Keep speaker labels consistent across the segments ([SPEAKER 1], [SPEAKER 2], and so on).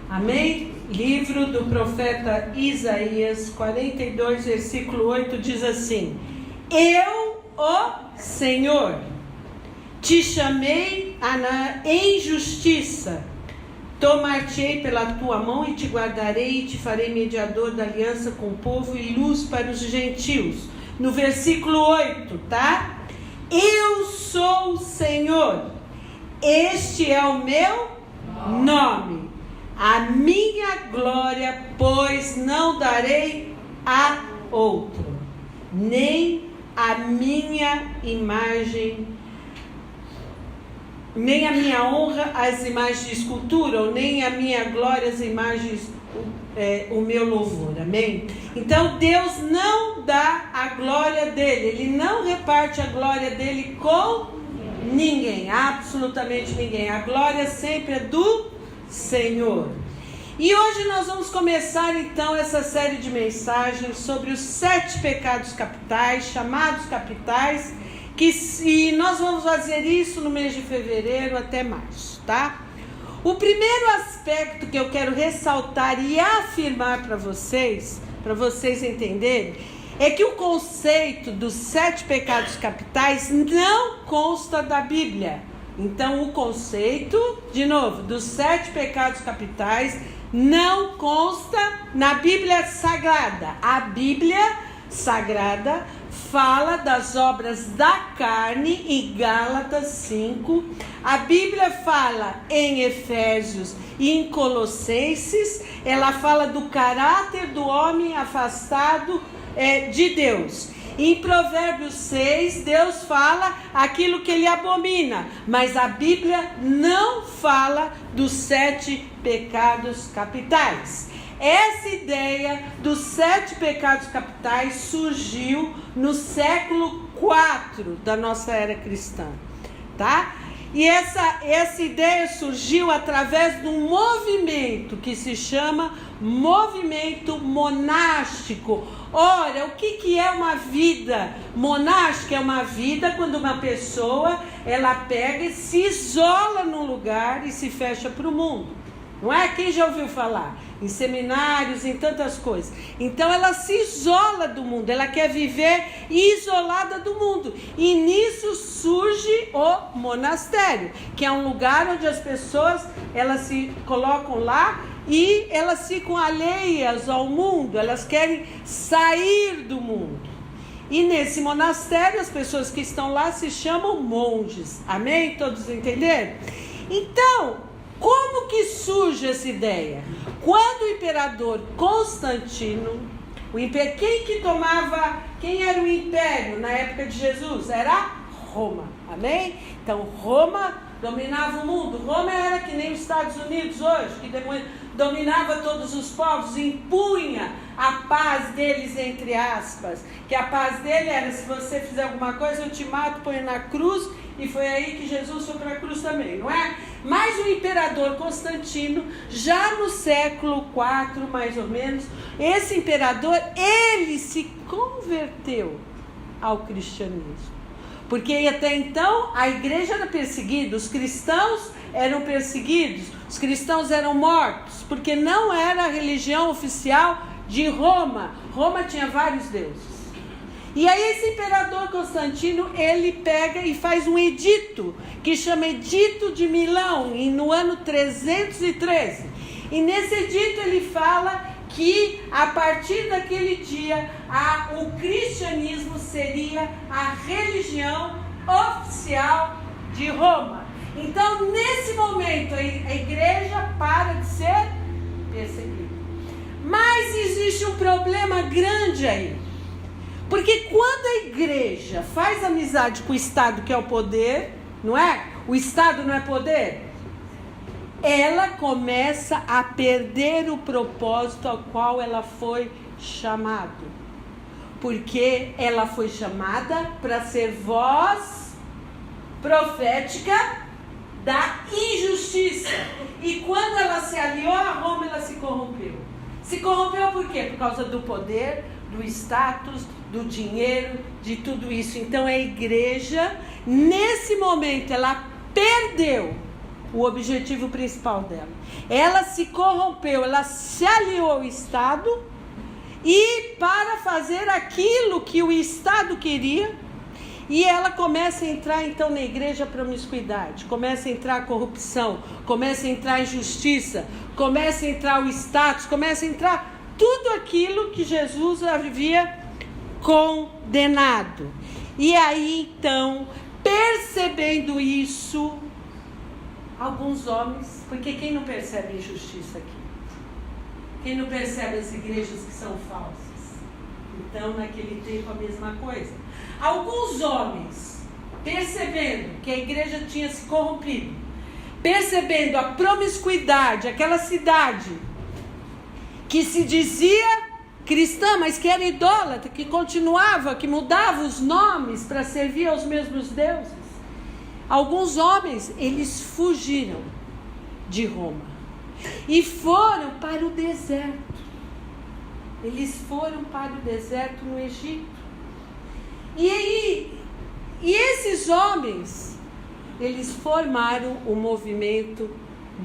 [SPEAKER 1] Amém? Livro do profeta Isaías 42, versículo 8 diz assim: Eu, ó Senhor, te chamei em justiça, tomar-te-ei pela tua mão e te guardarei e te farei mediador da aliança com o povo e luz para os gentios. No versículo 8, tá? Eu sou o Senhor, este é o meu nome, a minha glória, pois não darei a outro, nem a minha imagem, nem a minha honra às imagens de escultura, ou nem a minha glória às imagens, o meu louvor, amém? Então Deus não dá a glória dele, Ele não reparte a glória dele com ninguém, absolutamente ninguém. A glória sempre é do Senhor. E hoje nós vamos começar então essa série de mensagens sobre os 7 pecados capitais, chamados capitais, e nós vamos fazer isso no mês de fevereiro até março, tá? O primeiro aspecto que eu quero ressaltar e afirmar para vocês entenderem, é que o conceito dos 7 pecados capitais não consta da Bíblia. Então o conceito, de novo, dos 7 pecados capitais não consta na Bíblia Sagrada. A Bíblia Sagrada fala das obras da carne em Gálatas 5. A Bíblia fala em Efésios e em Colossenses. Ela fala do caráter do homem afastado de Deus. Em Provérbios 6, Deus fala aquilo que ele abomina, mas a Bíblia não fala dos 7 pecados capitais. Essa ideia dos 7 pecados capitais surgiu no século IV da nossa era cristã, tá? E essa ideia surgiu através de um movimento que se chama movimento monástico. Ora, o que é uma vida monástica? É uma vida quando uma pessoa, ela pega e se isola num lugar e se fecha para o mundo. Não é? Quem já ouviu falar? Em seminários, em tantas coisas. Então ela se isola do mundo, ela quer viver isolada do mundo. E nisso surge o monastério, que é um lugar onde as pessoas, elas se colocam lá e elas ficam alheias ao mundo, elas querem sair do mundo. E nesse monastério, as pessoas que estão lá se chamam monges. Amém? Todos entenderam? Então, como que surge essa ideia? Quando o imperador Constantino, quem era o império na época de Jesus? Era Roma, amém? Então Roma dominava o mundo. Roma era que nem os Estados Unidos hoje, que dominava todos os povos, impunha a paz deles, entre aspas, que a paz dele era: se você fizer alguma coisa eu te mato, põe na cruz. E foi aí que Jesus foi para a cruz também, não é? Mas o imperador Constantino, já no século IV, mais ou menos, esse imperador, ele se converteu ao cristianismo. Porque até então a igreja era perseguida, os cristãos eram perseguidos, os cristãos eram mortos, porque não era a religião oficial de Roma. Roma tinha vários deuses. E aí esse imperador Constantino, ele pega e faz um edito, que chama Edito de Milão, no ano 313. E nesse edito ele fala que a partir daquele dia, o cristianismo seria a religião oficial de Roma. Então, nesse momento, a igreja para de ser perseguida. Mas existe um problema grande aí. Porque quando a igreja faz amizade com o Estado, que é o poder, não é? O Estado não é poder? Ela começa a perder o propósito ao qual ela foi chamada. Porque ela foi chamada para ser voz profética da injustiça. E quando ela se aliou a Roma, ela se corrompeu. Se corrompeu por quê? Por causa do poder, do status, do dinheiro, de tudo isso. Então a igreja, nesse momento, ela perdeu o objetivo principal dela. Ela se corrompeu, ela se aliou ao Estado, e para fazer aquilo que o Estado queria, e ela começa a entrar então na igreja a promiscuidade, começa a entrar a corrupção, começa a entrar a injustiça, começa a entrar o status, começa a entrar tudo aquilo que Jesus havia condenado. E aí então, percebendo isso, alguns homens, porque quem não percebe a injustiça aqui? Quem não percebe as igrejas que são falsas? Então, naquele tempo, a mesma coisa. Alguns homens, percebendo que a igreja tinha se corrompido, percebendo a promiscuidade, aquela cidade que se dizia cristã, mas que era idólatra, que continuava, que mudava os nomes para servir aos mesmos deuses. Alguns homens, eles fugiram de Roma e foram para o deserto. Eles foram para o deserto no Egito. E esses homens, eles formaram o movimento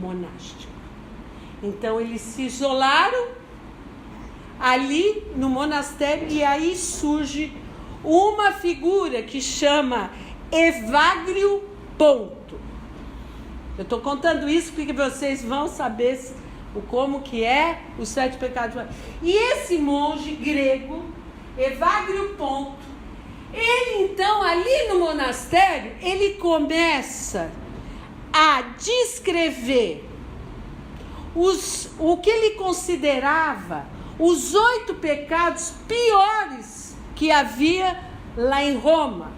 [SPEAKER 1] monástico. Então eles se isolaram ali no monastério, e aí surge uma figura que chama Evagrio Ponto. Eu estou contando isso porque vocês vão saber como que é os 7 pecados. E esse monge grego, Evagrio Ponto, ele então ali no monastério, ele começa a descrever o que ele considerava os 8 pecados piores que havia lá em Roma.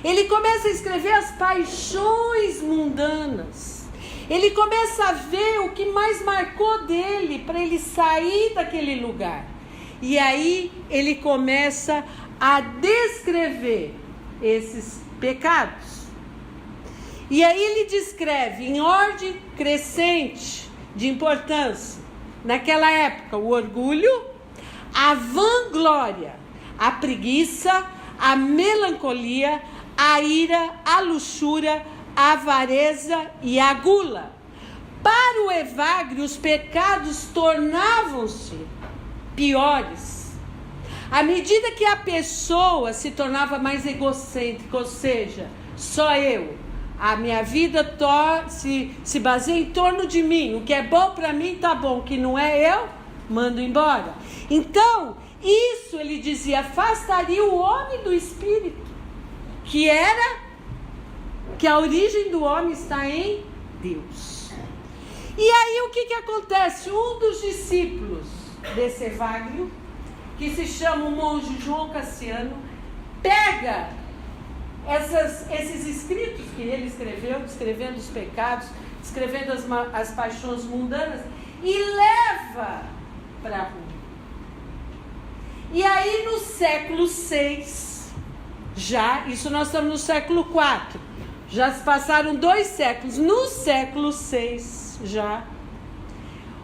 [SPEAKER 1] Ele começa a escrever as paixões mundanas. Ele começa a ver o que mais marcou dele para ele sair daquele lugar. E aí ele começa a descrever esses pecados. E aí ele descreve em ordem crescente de importância. Naquela época, o orgulho, a vanglória, a preguiça, a melancolia, a ira, a luxúria, a avareza e a gula. Para o Evagrio, os pecados tornavam-se piores à medida que a pessoa se tornava mais egocêntrica, ou seja, só eu. A minha vida se baseia em torno de mim. O que é bom para mim está bom, o que não é eu, mando embora. Então, isso ele dizia, afastaria o homem do espírito, que a origem do homem está em Deus. E aí o que acontece? Um dos discípulos desse Evagrio, que se chama o monge João Cassiano, pega esses escritos que ele escreveu, descrevendo os pecados, descrevendo as paixões mundanas, e leva para a rua. E aí no século VI, isso nós estamos no século IV, já se passaram 2 séculos, no século VI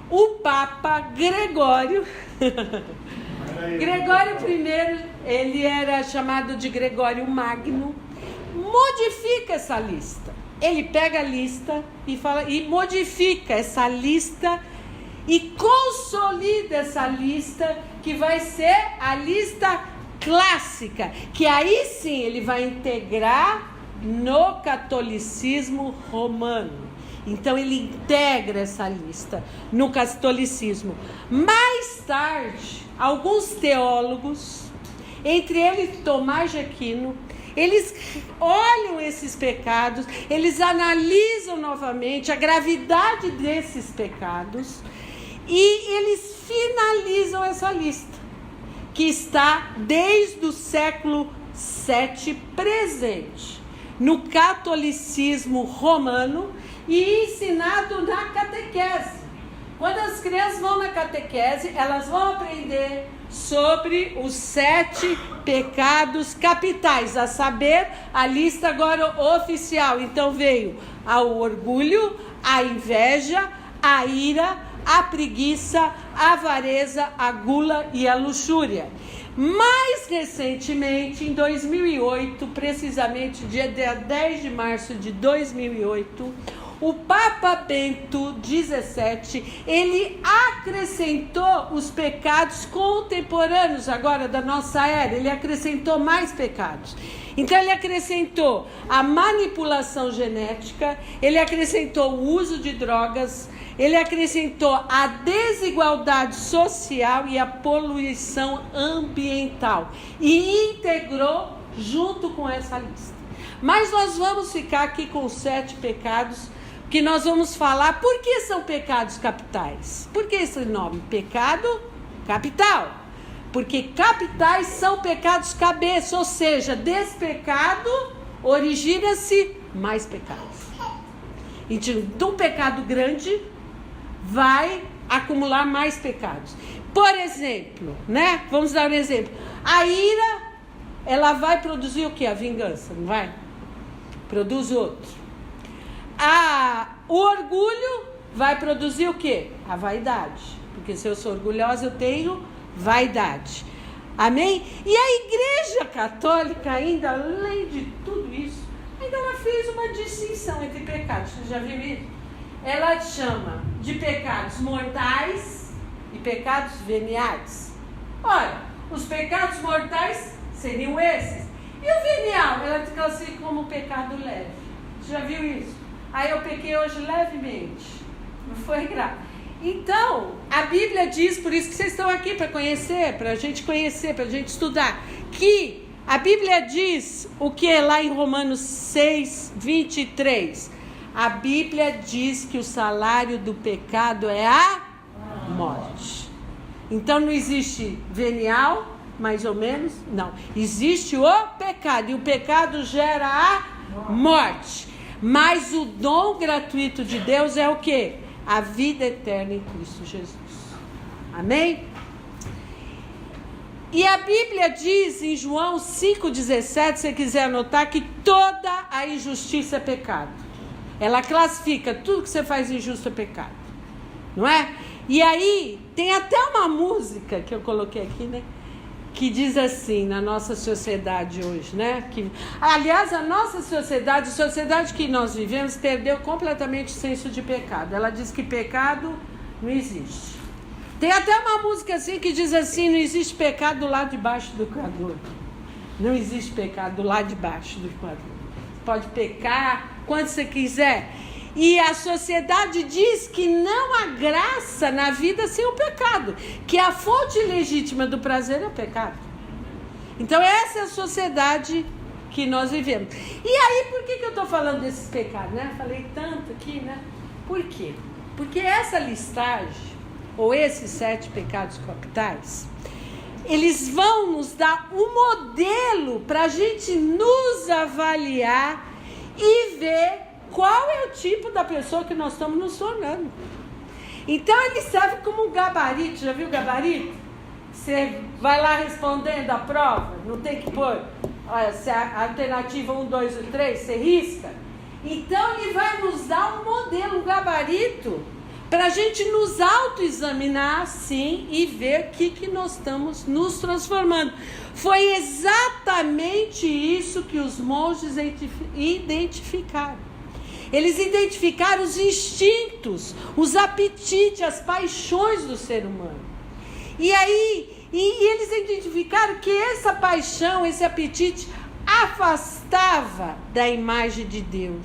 [SPEAKER 1] o Papa Gregório, Gregório I, ele era chamado de Gregório Magno, modifica essa lista. Ele pega a lista e modifica essa lista e consolida essa lista, que vai ser a lista clássica, que aí sim ele vai integrar no catolicismo romano. Então ele integra essa lista no catolicismo. Mais tarde, alguns teólogos, entre eles Tomás de Aquino, eles olham esses pecados, eles analisam novamente a gravidade desses pecados e eles finalizam essa lista, que está desde o século VII presente no catolicismo romano e ensinado na catequese. Quando as crianças vão na catequese, elas vão aprender sobre os 7 pecados capitais, a saber, a lista agora oficial. Então veio o orgulho, a inveja, a ira, a preguiça, a avareza, a gula e a luxúria. Mais recentemente, em 2008, precisamente dia 10 de março de 2008, O Papa Bento XVII, ele acrescentou os pecados contemporâneos agora da nossa era, ele acrescentou mais pecados. Então ele acrescentou a manipulação genética, ele acrescentou o uso de drogas, ele acrescentou a desigualdade social e a poluição ambiental e integrou junto com essa lista. Mas nós vamos ficar aqui com 7 pecados que nós vamos falar. Por que são pecados capitais? Por que esse nome? Pecado capital. Porque capitais são pecados cabeça, ou seja, desse pecado origina-se mais pecados. Então, de um pecado grande vai acumular mais pecados. Por exemplo, né? Vamos dar um exemplo. A ira, ela vai produzir o quê? A vingança, não vai? Produz outro. O orgulho vai produzir o quê? A vaidade. Porque se eu sou orgulhosa, eu tenho vaidade. Amém? E a Igreja Católica ainda, além de tudo isso, ainda ela fez uma distinção entre pecados. Você já viu isso? Ela chama de pecados mortais e pecados veniais. Olha, os pecados mortais seriam esses. E o venial, ela classifica como pecado leve. Você já viu isso? Aí eu pequei hoje levemente. Não foi grave. Então, a Bíblia diz, por isso que vocês estão aqui, para conhecer, para a gente conhecer, para a gente estudar, que a Bíblia diz o que é lá em Romanos 6, 23. A Bíblia diz que o salário do pecado é a morte. Então não existe venial, mais ou menos, não. Existe o pecado, e o pecado gera a morte. Mas o dom gratuito de Deus é o quê? A vida eterna em Cristo Jesus. Amém? E a Bíblia diz em João 5,17, se você quiser anotar, que toda a injustiça é pecado. Ela classifica tudo que você faz injusto é pecado. Não é? E aí, tem até uma música que eu coloquei aqui, né? Que diz assim, na nossa sociedade hoje, né? Que, aliás, a nossa sociedade, a sociedade que nós vivemos, perdeu completamente o senso de pecado. Ela diz que pecado não existe. Tem até uma música assim que diz assim, não existe pecado do lado de baixo do Equador. Não existe pecado do lado de baixo do Equador. Pode pecar quando você quiser. E a sociedade diz que não há graça na vida sem o pecado, que a fonte legítima do prazer é o pecado. Então essa é a sociedade que nós vivemos. E aí, por que eu estou falando desses pecados, né? Falei tanto aqui, né? Por quê? Porque essa listagem, ou esses 7 pecados capitais, eles vão nos dar um modelo para a gente nos avaliar e ver qual é o tipo da pessoa que nós estamos nos tornando. Então ele serve como um gabarito. Já viu o gabarito? Você vai lá respondendo a prova, não tem que pôr, olha, se a alternativa 1, 2 ou 3, você risca. Então ele vai nos dar um modelo, um gabarito, para a gente nos autoexaminar, sim, e ver o que nós estamos nos transformando. Foi exatamente isso que os monges identificaram. Eles identificaram os instintos, os apetites, as paixões do ser humano. E aí, eles identificaram que essa paixão, esse apetite, afastava da imagem de Deus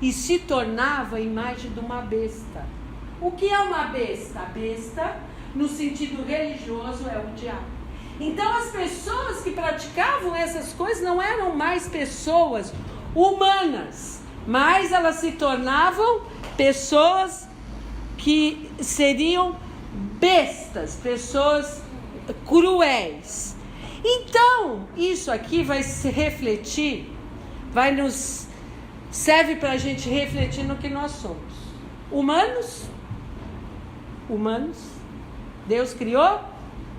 [SPEAKER 1] e se tornava a imagem de uma besta. O que é uma besta? A besta, no sentido religioso, é o diabo. Então, as pessoas que praticavam essas coisas não eram mais pessoas humanas, mas elas se tornavam pessoas que seriam bestas, pessoas cruéis. Então, isso aqui vai se refletir, serve para a gente refletir no que nós somos. Humanos, Deus criou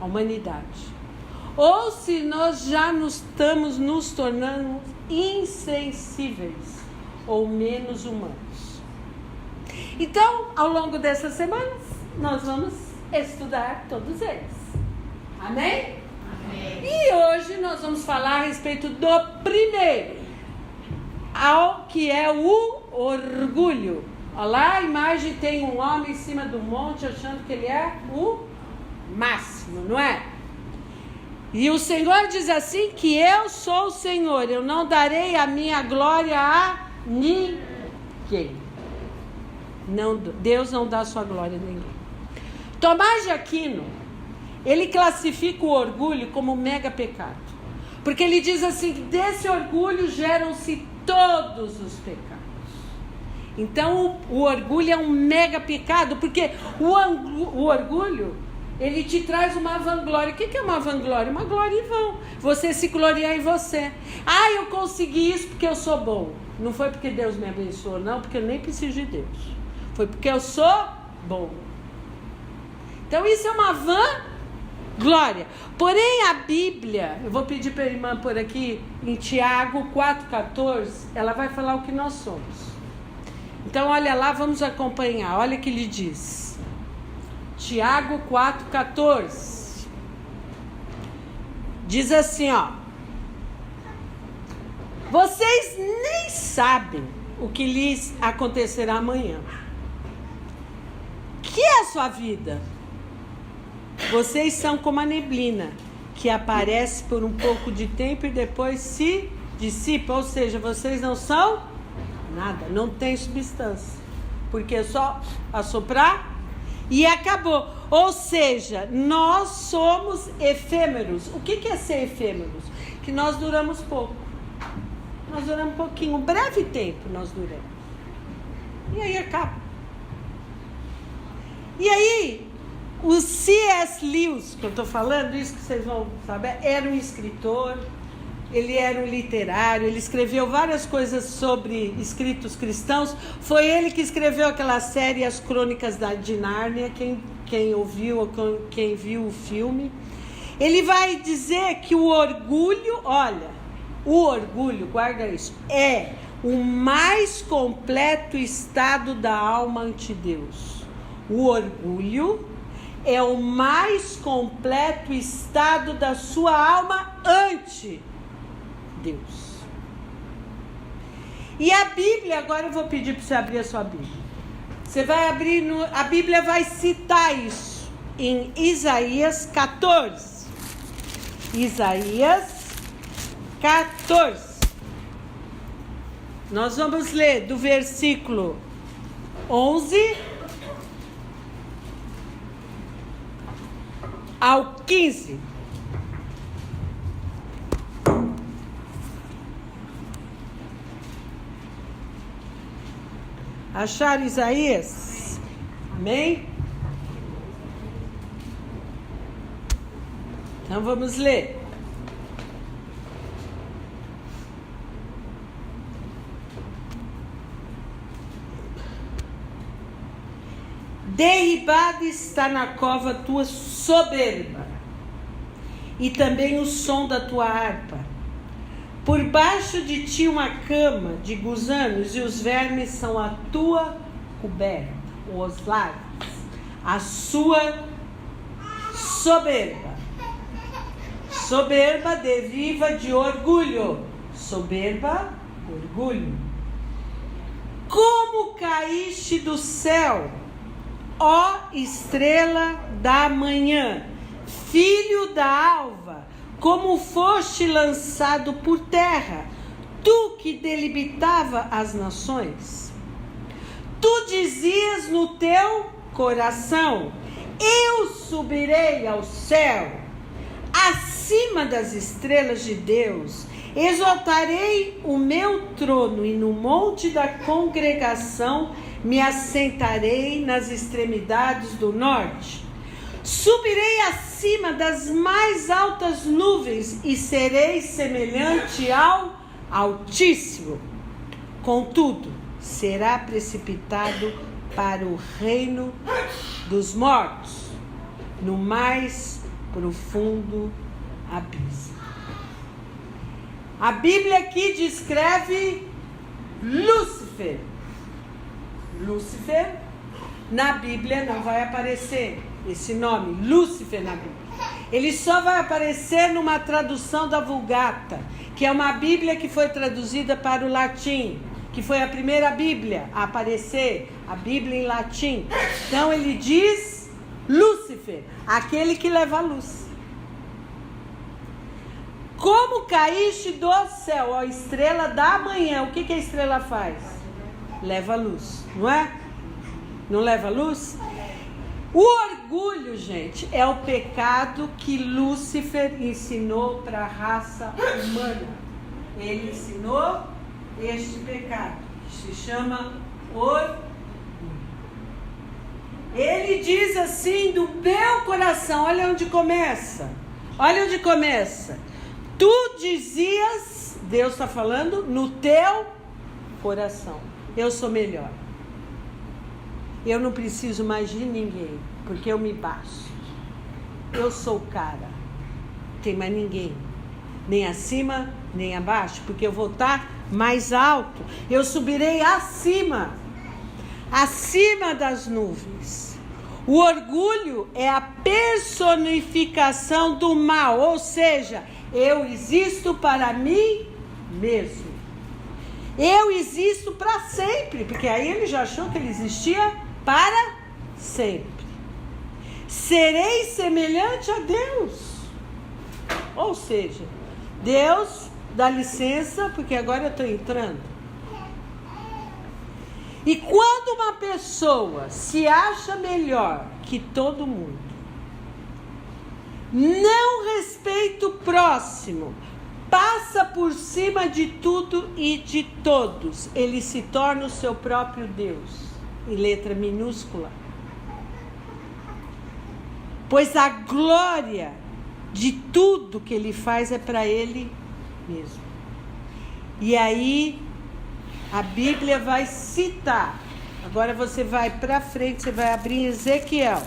[SPEAKER 1] a humanidade. Ou se nós já estamos nos tornando insensíveis ou menos humanos. Então, ao longo dessas semanas, nós vamos estudar todos eles. Amém? Amém. E hoje nós vamos falar a respeito do primeiro, que é o orgulho. Olha lá, a imagem tem um homem em cima do monte achando que ele é o máximo, não é? E o Senhor diz assim que eu sou o Senhor, eu não darei a minha glória a ninguém. Não, Deus não dá a sua glória a ninguém. Tomás de Aquino, ele classifica o orgulho como mega pecado. Porque ele diz assim, que desse orgulho geram-se todos os pecados. Então o orgulho é um mega pecado, porque o orgulho, ele te traz uma vanglória. O que é uma vanglória? Uma glória em vão. Você se gloriar em você. Ah, eu consegui isso porque eu sou bom. Não foi porque Deus me abençoou, não, porque eu nem preciso de Deus. Foi porque eu sou bom. Então isso é uma vanglória. Porém a Bíblia, eu vou pedir para a irmã por aqui, em Tiago 4,14, ela vai falar o que nós somos. Então olha lá, vamos acompanhar. Olha o que ele diz. Tiago 4,14. Diz assim, ó. Vocês nem sabem o que lhes acontecerá amanhã. Que é a sua vida? Vocês são como a neblina, que aparece por um pouco de tempo e depois se dissipa. Ou seja, vocês não são nada, não tem substância. Porque é só assoprar e acabou. Ou seja, nós somos efêmeros. O que é ser efêmeros? Que nós duramos pouco. Nós duramos um pouquinho, um breve tempo nós duramos. E aí acaba. E aí, o C.S. Lewis, que eu estou falando, isso que vocês vão saber, era um escritor, ele era um literário, ele escreveu várias coisas sobre escritos cristãos. Foi ele que escreveu aquela série As Crônicas de Nárnia, quem ouviu ou quem viu o filme. Ele vai dizer que o orgulho, olha, o orgulho, guarda isso, é o mais completo estado da alma ante Deus. O orgulho é o mais completo estado da sua alma ante Deus. E a Bíblia, agora eu vou pedir para você abrir a sua Bíblia. Você vai abrir, a Bíblia vai citar isso em Isaías 14. Isaías 14. Nós vamos ler do versículo 11 ao 15. Acharam Isaías? Amém? Então vamos ler. Derribada está na cova tua soberba, e também o som da tua harpa. Por baixo de ti uma cama de gusanos, e os vermes são a tua coberta, os lares, a sua soberba. Soberba deriva de orgulho. Soberba, orgulho. Como caíste do céu, ó estrela da manhã, filho da alva, como foste lançado por terra, tu que delimitava as nações. Tu dizias no teu coração, eu subirei ao céu, acima das estrelas de Deus, exaltarei o meu trono e no monte da congregação me assentarei nas extremidades do norte. Subirei acima das mais altas nuvens e serei semelhante ao Altíssimo. Contudo, será precipitado para o reino dos mortos, no mais profundo abismo. A Bíblia aqui descreve Lúcifer. Lúcifer, na Bíblia não vai aparecer esse nome, Lúcifer, na Bíblia. Ele só vai aparecer numa tradução da Vulgata, que é uma Bíblia que foi traduzida para o latim, que foi a primeira Bíblia a aparecer, a Bíblia em latim. Então ele diz Lúcifer, aquele que leva a luz. Como caíste do céu, ó estrela da manhã. O que a estrela faz? Leva a luz, não é? Não leva a luz? O orgulho, gente, é o pecado que Lúcifer ensinou para a raça humana. Ele ensinou este pecado, que se chama orgulho. Ele diz assim do meu coração, olha onde começa. Olha onde começa. Tu dizias, Deus está falando, no teu coração, eu sou melhor. Eu não preciso mais de ninguém, porque eu me basto. Eu sou o cara. Não tem mais ninguém. Nem acima, nem abaixo, porque eu vou estar mais alto. Eu subirei acima. Acima das nuvens. O orgulho é a personificação do mal, ou seja, eu existo para mim mesmo. Eu existo para sempre, porque aí ele já achou que ele existia para sempre. Serei semelhante a Deus. Ou seja, Deus dá licença, porque agora eu estou entrando. E quando uma pessoa se acha melhor que todo mundo, não respeita o próximo, passa por cima de tudo e de todos, ele se torna o seu próprio Deus, em letra minúscula. Pois a glória de tudo que ele faz é para ele mesmo. E aí a Bíblia vai citar. Agora você vai para frente, você vai abrir Ezequiel.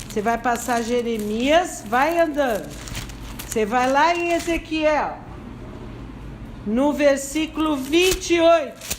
[SPEAKER 1] Você vai passar Jeremias, vai andando. Você vai lá em Ezequiel, no versículo 28.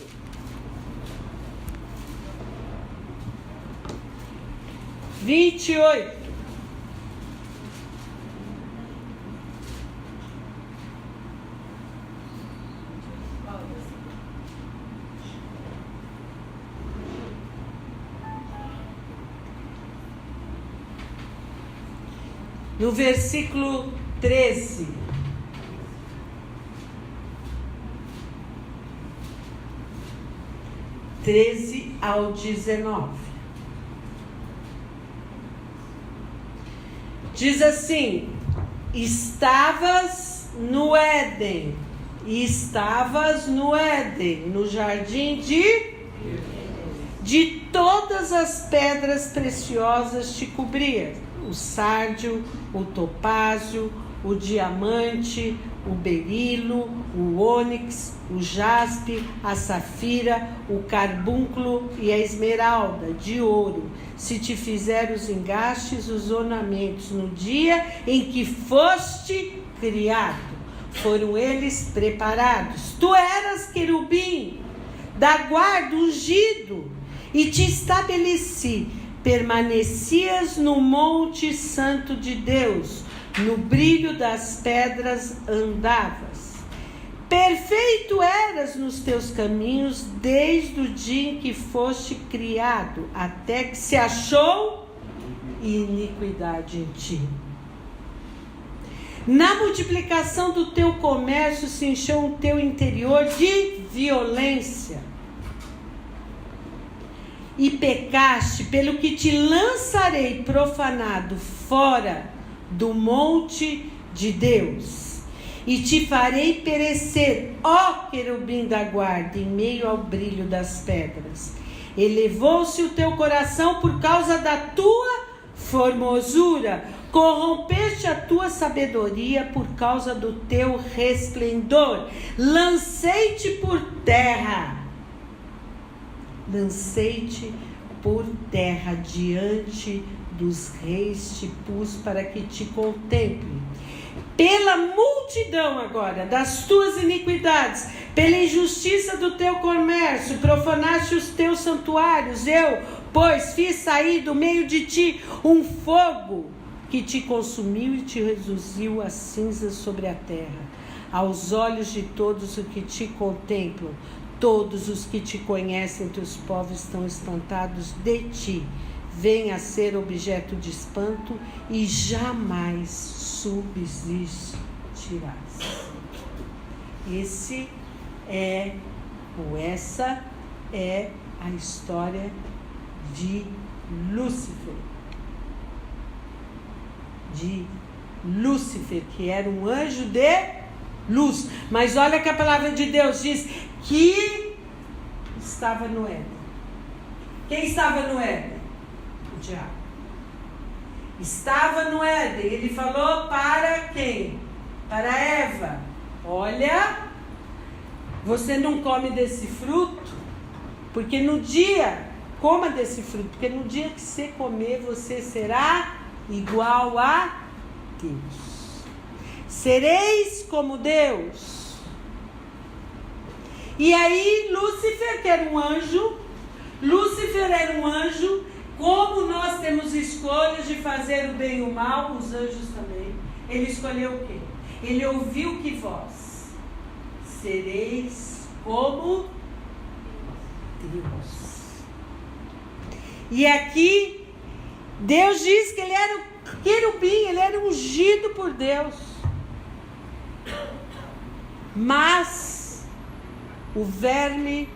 [SPEAKER 1] No versículo 13. Ao 19. Diz assim: estavas no Éden, no jardim de todas as pedras preciosas te cobria, o sárdio, o topázio, o diamante, o berilo, o ônix, o jaspe, a safira, o carbúnculo e a esmeralda de ouro, se te fizer os engastes, os ornamentos, no dia em que foste criado, foram eles preparados. Tu eras querubim, da guarda, ungido, e te estabeleci, permanecias no monte santo de Deus, no brilho das pedras andavas. Perfeito eras nos teus caminhos, desde o dia em que foste criado, até que se achou iniquidade em ti. Na multiplicação do teu comércio se encheu o teu interior de violência. E pecaste, pelo que te lançarei profanado fora do monte de Deus, e te farei perecer, ó querubim da guarda, em meio ao brilho das pedras. Elevou-se o teu coração por causa da tua formosura, corrompeste a tua sabedoria por causa do teu resplendor. Lancei-te por terra, diante dos reis te pus para que te contemple. Pela multidão agora das tuas iniquidades, pela injustiça do teu comércio, profanaste os teus santuários. Eu, pois, fiz sair do meio de ti um fogo que te consumiu e te reduziu a cinzas sobre a terra. Aos olhos de todos os que te contemplam, Todos os que te conhecem entre os povos estão espantados de ti. Venha a ser objeto de espanto e jamais subsistirás. Essa é a história de Lúcifer. Que era um anjo de luz. Mas olha que a palavra de Deus diz que estava no Éden. Quem estava no Éden? O diabo. Estava no Éden. Ele falou para quem? Para Eva. Olha, você não come desse fruto, porque no dia, coma desse fruto, porque no dia que você comer, você será igual a Deus. Sereis como Deus. E aí, Lúcifer, que era um anjo, como nós temos escolhas de fazer o bem e o mal, os anjos também. Ele escolheu o quê? Ele ouviu que vós sereis como Deus. E aqui, Deus diz que ele era o querubim, ele era ungido por Deus. Mas o verme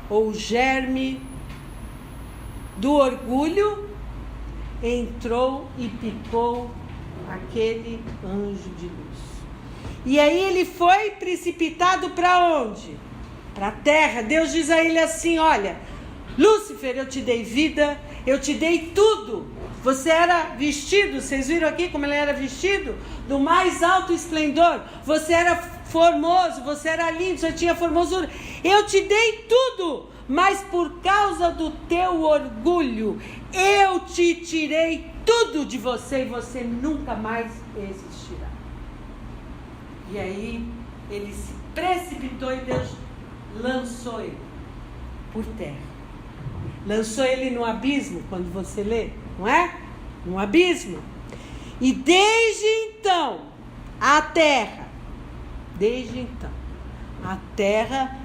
[SPEAKER 1] ou o germe do orgulho entrou e picou aquele anjo de luz. E aí ele foi precipitado para onde? Para a terra. Deus diz a ele assim: olha, Lúcifer, eu te dei vida, eu te dei tudo. Você era vestido, vocês viram aqui como ele era vestido? Do mais alto esplendor. Você era formoso, você era lindo, você tinha formosura. Eu te dei tudo, mas por causa do teu orgulho, eu te tirei tudo de você e você nunca mais existirá. E aí ele se precipitou e Deus lançou ele por terra. Lançou ele no abismo, quando você lê, não é? No abismo. E desde então, a terra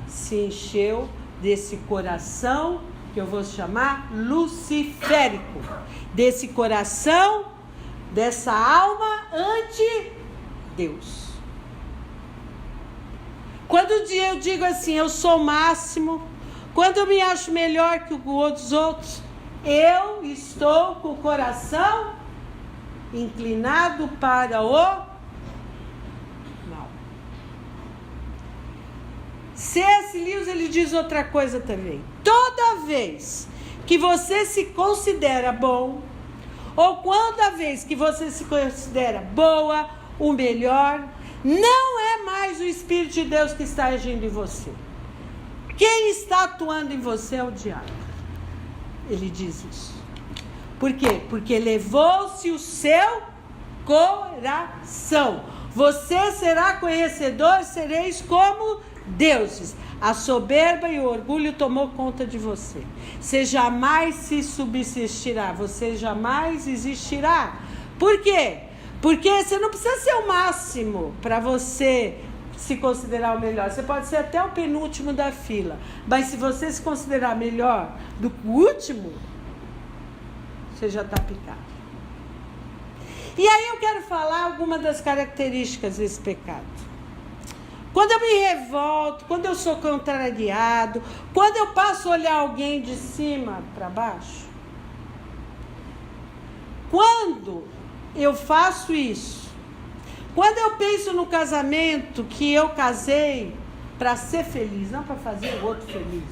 [SPEAKER 1] se encheu desse coração, que eu vou chamar luciférico, desse coração, dessa alma anti-Deus. Quando eu digo assim, eu sou o máximo, quando eu me acho melhor que os outros, eu estou com o coração inclinado para o mal. C.S. Lewis, ele diz outra coisa também. Toda vez que você se considera bom, ou toda vez que você se considera boa, o melhor, não é mais o Espírito de Deus que está agindo em você. Quem está atuando em você é o diabo. Ele diz isso. Por quê? Porque levou-se o seu coração. Você será conhecedor, sereis como deuses. A soberba e o orgulho tomou conta de você. Você jamais se subsistirá. Você jamais existirá. Por quê? Porque você não precisa ser o máximo para você se considerar o melhor. Você pode ser até o penúltimo da fila. Mas se você se considerar melhor do que o último, você já está picado. E aí eu quero falar algumas das características desse pecado. Quando eu me revolto, quando eu sou contrariado, quando eu passo a olhar alguém de cima para baixo, quando eu faço isso, quando eu penso no casamento que eu casei para ser feliz, não para fazer o outro feliz,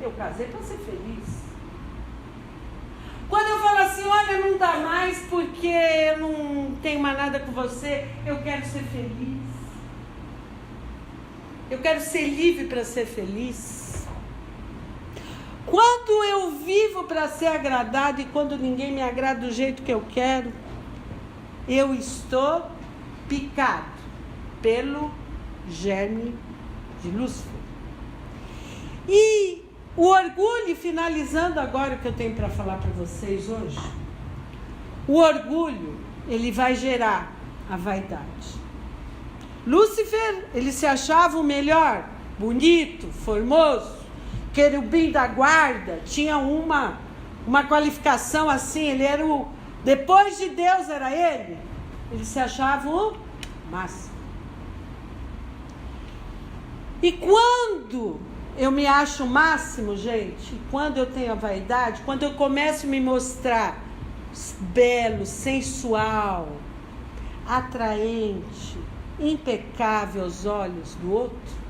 [SPEAKER 1] eu casei para ser feliz. Quando eu falo assim, olha, não dá mais porque eu não tenho mais nada com você, eu quero ser feliz. Eu quero ser livre para ser feliz. Quando eu vivo para ser agradado e quando ninguém me agrada do jeito que eu quero, eu estou picado pelo germe de Lúcifer. E o orgulho, finalizando agora o que eu tenho para falar para vocês hoje, o orgulho, ele vai gerar a vaidade. Lúcifer, ele se achava o melhor bonito, formoso, querubim da guarda, tinha uma qualificação assim, ele era depois de Deus era ele se achava o máximo. E quando eu me acho o máximo, gente, quando eu tenho a vaidade, quando eu começo a me mostrar belo, sensual, atraente, impecável aos olhos do outro.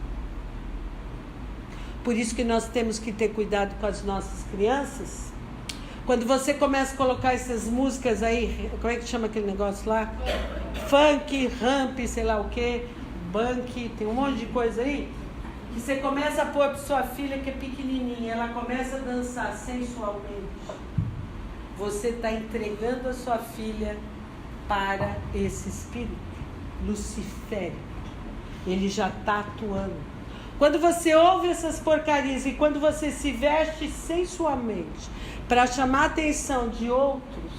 [SPEAKER 1] Por isso que nós temos que ter cuidado com as nossas crianças. Quando você começa a colocar essas músicas aí, como é que chama aquele negócio lá? Funk, ramp, sei lá o que, bunk, tem um monte de coisa aí. Que você começa a pôr para sua filha que é pequenininha, ela começa a dançar sensualmente. Você está entregando a sua filha para esse espírito luciférico. Ele já está atuando. Quando você ouve essas porcarias e quando você se veste sensualmente para chamar a atenção de outros,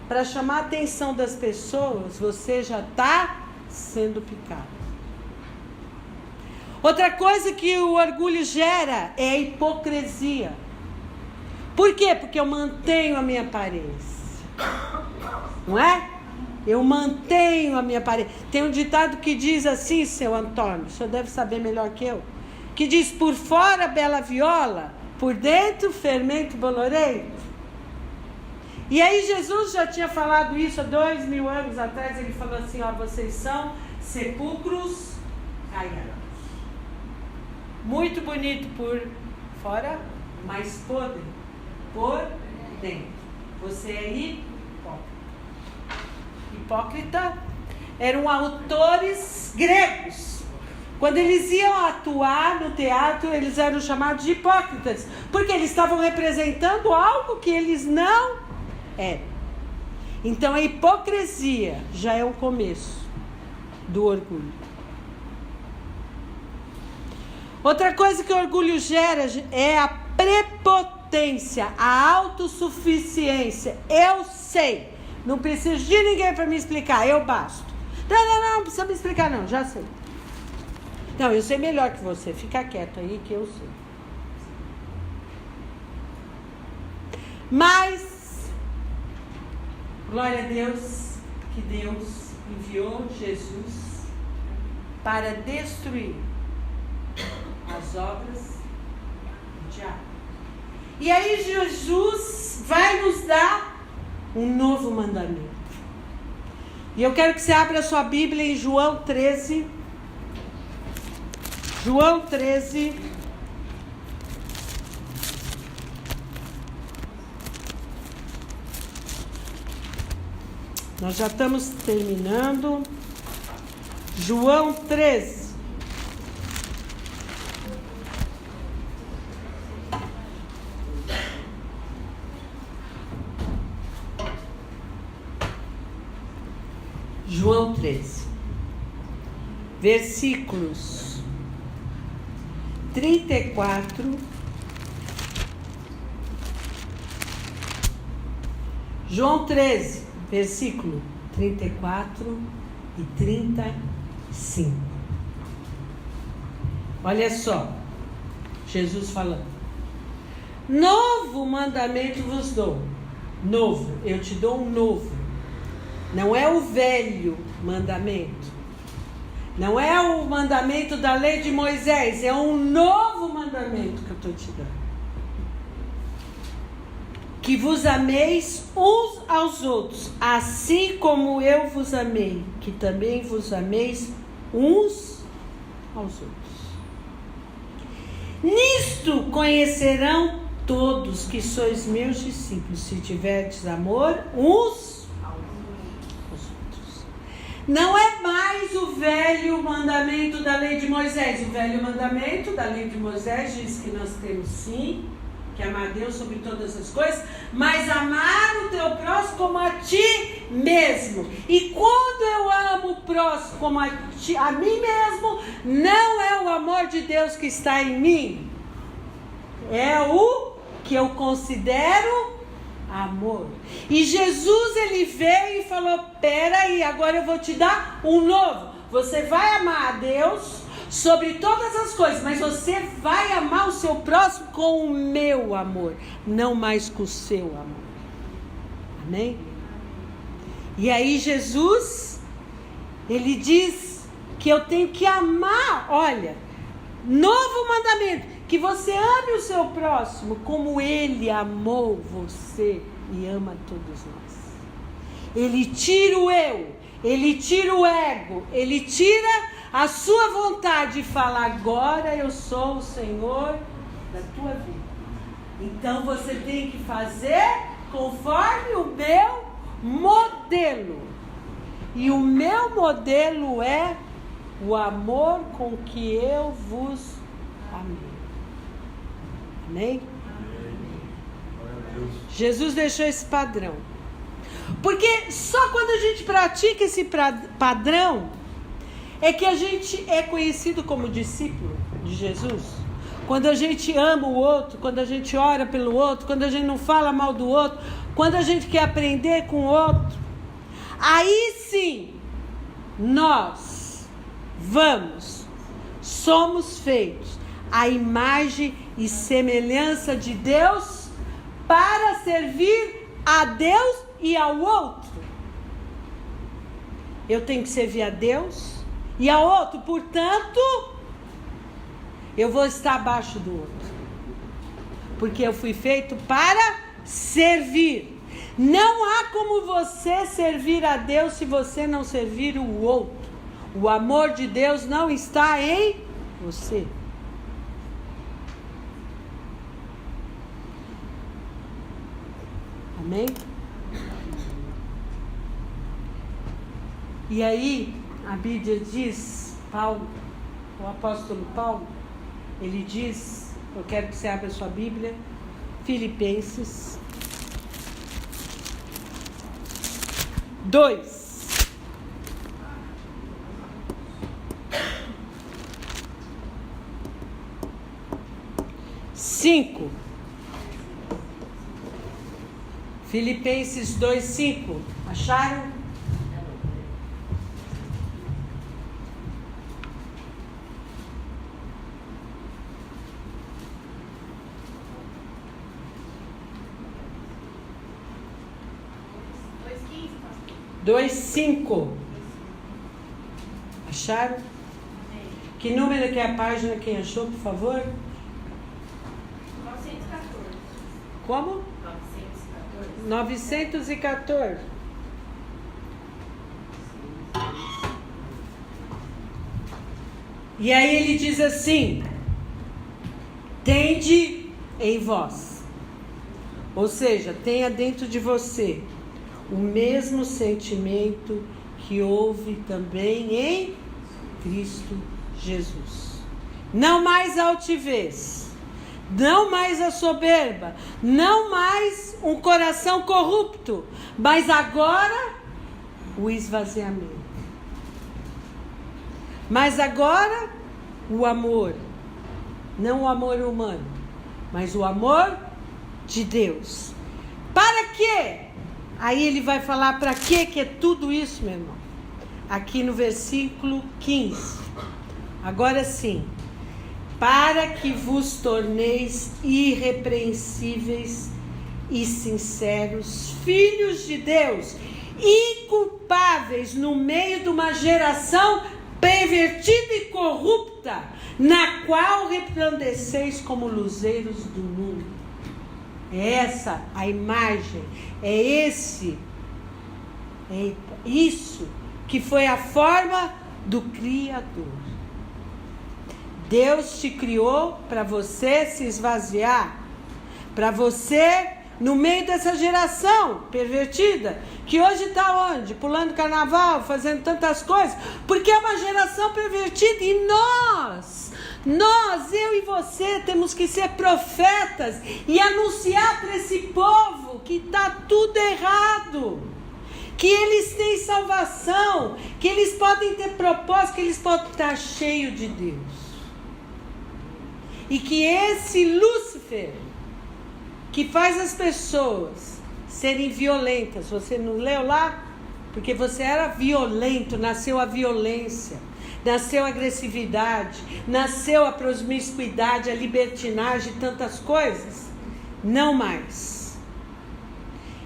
[SPEAKER 1] para chamar a atenção das pessoas, você já está sendo picado. Outra coisa que o orgulho gera é a hipocrisia. Por quê? Porque eu mantenho a minha aparência. Não é? Eu mantenho a minha aparência. Tem um ditado que diz assim, seu Antônio, o senhor deve saber melhor que eu, que diz: por fora bela viola, por dentro fermento bolorento. E aí Jesus já tinha falado isso há 2000 anos atrás. Ele falou assim: ó, vocês são sepulcros caiados. Muito bonito por fora, mas podre por dentro. Você é hipócrita. Hipócrita eram autores gregos. Quando eles iam atuar no teatro, eles eram chamados de hipócritas, porque eles estavam representando algo que eles não eram. Então a hipocrisia já é o começo do orgulho. Outra coisa que o orgulho gera é a prepotência, a autossuficiência. Eu sei, não preciso de ninguém para me explicar, eu basto. Não precisa me explicar não, já sei. Não, eu sei melhor que você, fica quieto aí que eu sei. Mas, glória a Deus, que Deus enviou Jesus para destruir as obras do diabo. E aí Jesus vai nos dar um novo mandamento. E eu quero que você abra a sua Bíblia em João 13. João 13. Nós já estamos terminando. João 13. João 13, versículos 34. João 13, versículo 34 e 35. Olha só, Jesus falando: novo mandamento vos dou. Novo, eu te dou um novo. Não é o velho mandamento. Não é o mandamento da lei de Moisés. É um novo mandamento que eu estou te dando. Que vos ameis uns aos outros, assim como eu vos amei. Que também vos ameis uns aos outros. Nisto conhecerão todos que sois meus discípulos, se tiverdes amor uns. Não é mais o velho mandamento da lei de Moisés. O velho mandamento da lei de Moisés diz que nós temos sim que amar Deus sobre todas as coisas, mas amar o teu próximo como a ti mesmo. E quando eu amo o próximo como a mim mesmo, não é o amor de Deus que está em mim, é o que eu considero amor. E Jesus, ele veio e falou: peraí, agora eu vou te dar um novo. Você vai amar a Deus sobre todas as coisas, mas você vai amar o seu próximo com o meu amor, não mais com o seu amor. Amém? E aí Jesus, ele diz que eu tenho que amar, olha, novo mandamento, que você ame o seu próximo como ele amou você e ama todos nós. Ele tira o eu, ele tira o ego, ele tira a sua vontade e fala: agora eu sou o Senhor da tua vida. Então você tem que fazer conforme o meu modelo. E o meu modelo é o amor com que eu vos amei. Amém? Jesus deixou esse padrão. Porque só quando a gente pratica esse padrão é que a gente é conhecido como discípulo de Jesus. Quando a gente ama o outro, quando a gente ora pelo outro, quando a gente não fala mal do outro, quando a gente quer aprender com o outro, aí sim nós somos feitos à imagem e semelhança de Deus para servir a Deus e ao outro. Eu tenho que servir a Deus e ao outro, portanto, eu vou estar abaixo do outro, porque eu fui feito para servir. Não há como você servir a Deus se você não servir o outro. O amor de Deus não está em você. Amém? E aí, a Bíblia diz, Paulo, o apóstolo Paulo, ele diz, eu quero que você abra a sua Bíblia, Filipenses 2. Filipenses 2:5. Acharam? Dois, 5. Acharam? Que número que é a página? Quem achou, por favor?
[SPEAKER 2] 914.
[SPEAKER 1] Como? 914. E aí ele diz assim: tende em vós, ou seja, tenha dentro de você o mesmo sentimento que houve também em Cristo Jesus. Não mais a altivez, não mais a soberba, não mais um coração corrupto, mas agora o esvaziamento. Mas agora o amor, não o amor humano, mas o amor de Deus. Para quê? Aí ele vai falar para quê que é tudo isso, meu irmão. Aqui no versículo 15. Agora sim. Para que vos torneis irrepreensíveis e sinceros, filhos de Deus, inculpáveis no meio de uma geração pervertida e corrupta, na qual resplandeceis como luzeiros do mundo. É essa a imagem, é isso que foi a forma do Criador. Deus te criou para você se esvaziar, para você, no meio dessa geração pervertida, que hoje está onde? Pulando carnaval, fazendo tantas coisas, porque é uma geração pervertida e nós, eu e você, temos que ser profetas e anunciar para esse povo que está tudo errado, que eles têm salvação, que eles podem ter propósito, que eles podem estar cheios de Deus. E que esse Lúcifer, que faz as pessoas serem violentas, você não leu lá? Porque você era violento, nasceu a violência, nasceu a agressividade, nasceu a promiscuidade, a libertinagem, tantas coisas. Não mais.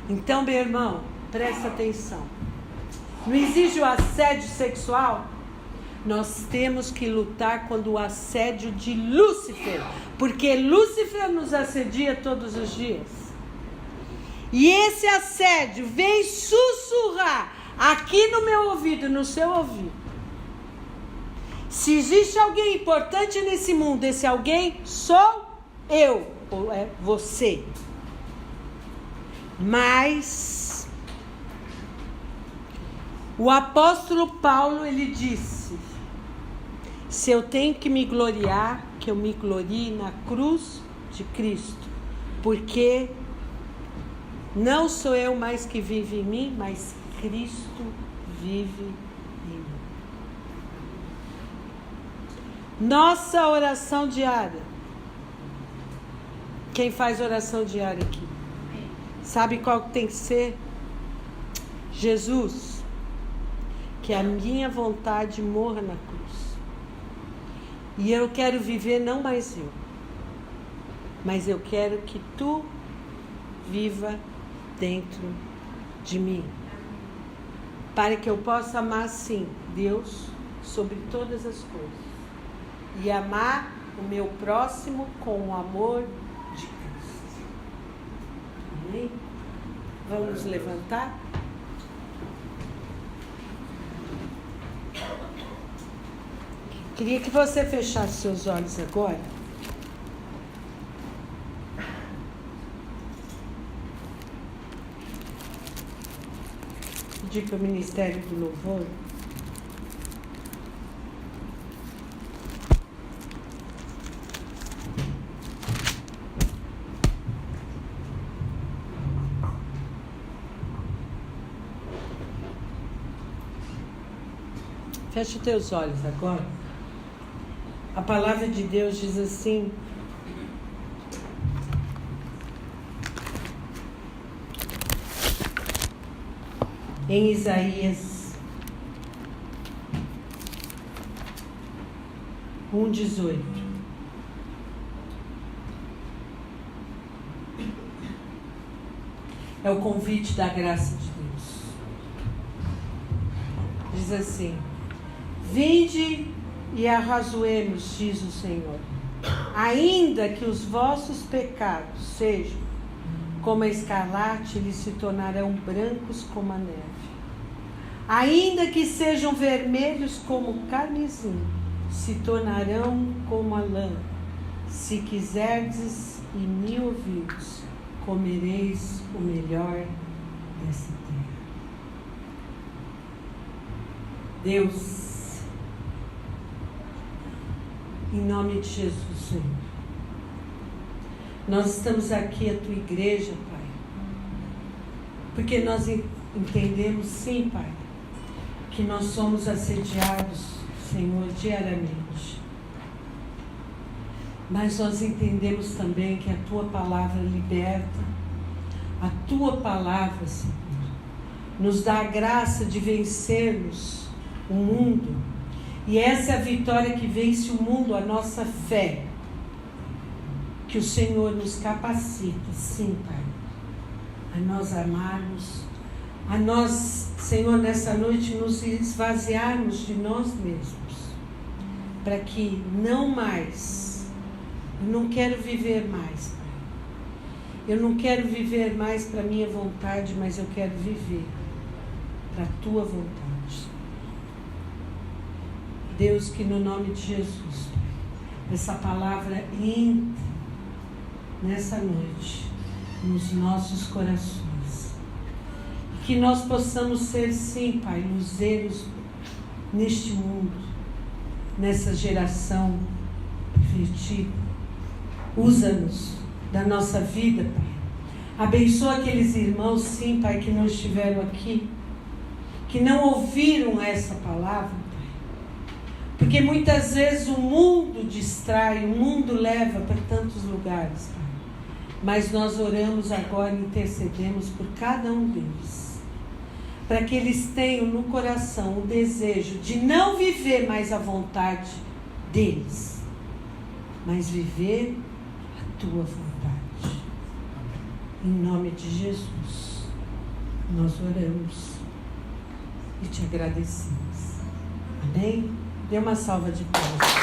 [SPEAKER 1] Então, meu irmão, presta atenção. Não existe o assédio sexual? Nós temos que lutar contra o assédio de Lúcifer, porque Lúcifer nos assedia todos os dias. E esse assédio vem sussurrar aqui no meu ouvido, no seu ouvido. Se existe alguém importante nesse mundo, esse alguém sou eu, ou é você. Mas o apóstolo Paulo, ele disse: se eu tenho que me gloriar, que eu me glorie na cruz de Cristo, porque não sou eu mais que vive em mim, mas Cristo vive em mim. Nossa oração diária. Quem faz oração diária aqui? Sabe qual tem que ser? Jesus, que a minha vontade morra na cruz. E eu quero viver não mais eu, mas eu quero que tu viva dentro de mim. Para que eu possa amar, sim, Deus sobre todas as coisas. E amar o meu próximo com o amor de Cristo. Amém? Vamos nos levantar? Queria que você fechasse seus olhos agora. Pedir para o Ministério do Louvor. Feche os teus olhos agora. A palavra de Deus diz assim: em Isaías 1:18, é o convite da graça de Deus. Diz assim: vinde e arrazoemos, diz o Senhor, ainda que os vossos pecados sejam como a escarlate, eles se tornarão brancos como a neve. Ainda que sejam vermelhos como o carmesim, se tornarão como a lã. Se quiserdes e me ouvirdes, comereis o melhor dessa terra. Deus, em nome de Jesus, Senhor, nós estamos aqui, a tua igreja, Pai, porque nós entendemos, sim, Pai, que nós somos assediados, Senhor, diariamente. Mas nós entendemos também que a tua palavra liberta, a tua palavra, Senhor, nos dá a graça de vencermos o mundo. E essa é a vitória que vence o mundo, a nossa fé. Que o Senhor nos capacita, sim, Pai, a nós amarmos, a nós, Senhor, nessa noite nos esvaziarmos de nós mesmos, para que não mais, eu não quero viver mais, Pai. Eu não quero viver mais para a minha vontade, mas eu quero viver para a tua vontade. Deus, que no nome de Jesus, essa palavra entre nessa noite nos nossos corações. E que nós possamos ser, sim, Pai, luzeiros neste mundo, nessa geração pervertida. Usa-nos da nossa vida, Pai. Abençoa aqueles irmãos, sim, Pai, que não estiveram aqui, que não ouviram essa palavra. Porque muitas vezes o mundo distrai, o mundo leva para tantos lugares, Pai. Mas nós oramos agora e intercedemos por cada um deles. para que eles tenham no coração o desejo de não viver mais a vontade deles, mas viver a tua vontade. Em nome de Jesus, nós oramos e te agradecemos. Amém? Dê uma salva de palmas.